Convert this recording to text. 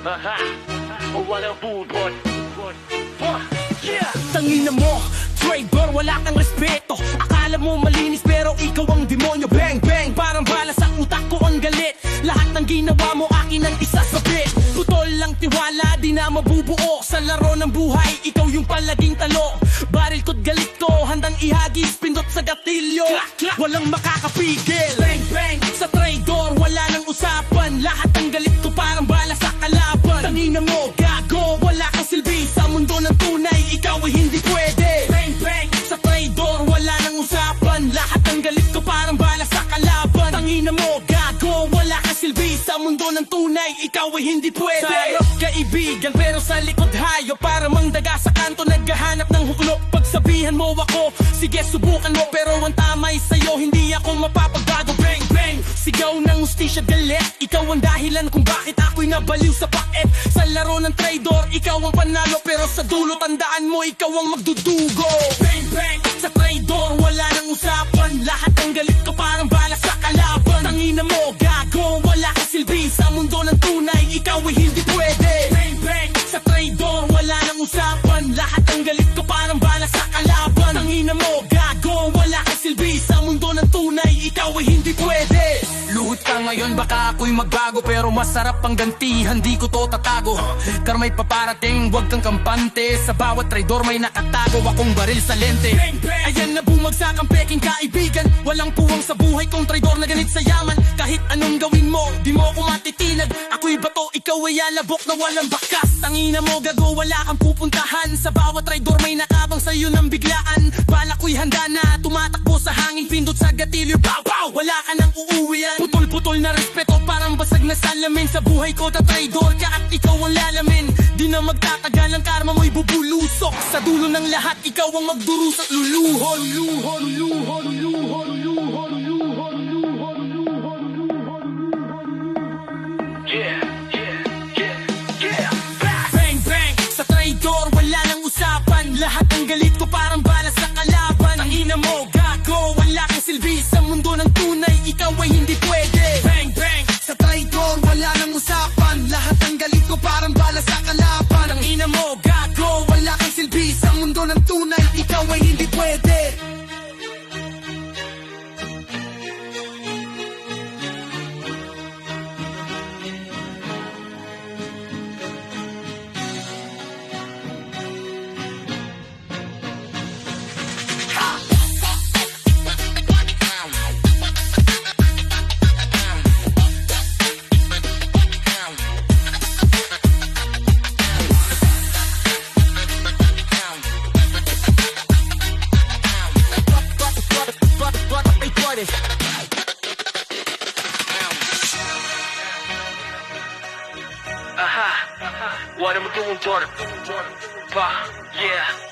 O walang budbot. Tangina mo, traidor, wala kang respeto. Akala mo malinis pero ikaw ang demonyo. Bang bang, parang bala sa utak ko ang galit. Lahat ng ginawa mo akin ang isasabit. Putol lang tiwala, di na mabubuo. Sa laro ng buhay, ikaw yung palaging talo. Baril ko't galit ko, handang ihagis, pindot sa gatilyo. Walang makakapigil. Bang bang, sa traidor, wala nang usapan. Lahat ng galit ko parang bala sa kalaban. Tangina mo, gago, wala kang silbi. Sa mundo ng tunay, ikaw ay hindi pwede. Bang bang, sa traidor, wala nang usapan. Lahat ng galit ko parang bala sa kalaban. Tangina mo, gago, wala kang silbi. Sa mundo ng tunay, ikaw ay hindi pwede. Sa harap kaibigan, pero sa likod hayo. Para mangdaga sa kanto, naghahanap ng huklop. Pagsabihan mo ako, sige subukan mo. Pero ang tama'y sa'yo, hindi ako mapapagbago. Bang bang, sigaw ng ustisya galit. Ikaw ang dahilan kung bakit ako'y nabaliw sa paet. Sa laro ng traidor, ikaw ang panalo. Pero sa dulo, tandaan mo, ikaw ang magdudugo. Bang bang, sa traidor, wala nang usapan. Lahat ng galit ko parang bala sa kalaban. Tangina mo, gago, wala kang silbi. Sa mundo ng tunay, ikaw ay hindi pwede. Bang bang, sa traidor, wala nang usapan. Lahat ng galit ko parang bala sa kalaban. Tangina mo, gago, wala kang silbi. Sa mundo ng tunay, ikaw ay hindi pwede. Luhod ka ngayon, baka ako'y magbago. Pero masarap ang gantihan, di ko to tatago. Karma'y paparating, wag kang kampante. Sa bawat traidor may nakatago akong baril sa lente. Ayan na bumagsak ang peking kaibigan. Walang puwang sa buhay kong traidor na ganit sa yaman. Kahit anong gawin mo, di mo ako matitinag. Ako'y bato, ikaw ay alabok na walang bakas. Tangina mo, gago, wala kang pupuntahan. Sa bawat traidor may nakabang sa'yo ng biglaan. Balak ko'y handa na, tumatakbo sa hangin, pindot sa gatilyo. Pow pow, wala ka nang uuwian. Putol-putol na respeto, parang basag na salamin. Sa buhay ko, traidor ka at ikaw ang lalamin. Di na magtatagal, ang karma mo'y bubulusok. Sa dulo ng lahat, ikaw ang magdurusa at luluhod. Bang bang, sa traidor, wala nang usapan. Lahat ng galit ko parang bala sa kalaban. Tangina mo, gago, wala kang silbi. Sa mundo ng tunay, ikaw ay hindi pwede. Bang bang, sa traidor, wala nang usapan. Lahat ng galit ko parang bala sa kalaban. Tangina mo, gago, wala kang silbi. Sa mundo ng tunay, ikaw ay hindi pwede. What am I doing, daughter? Yeah.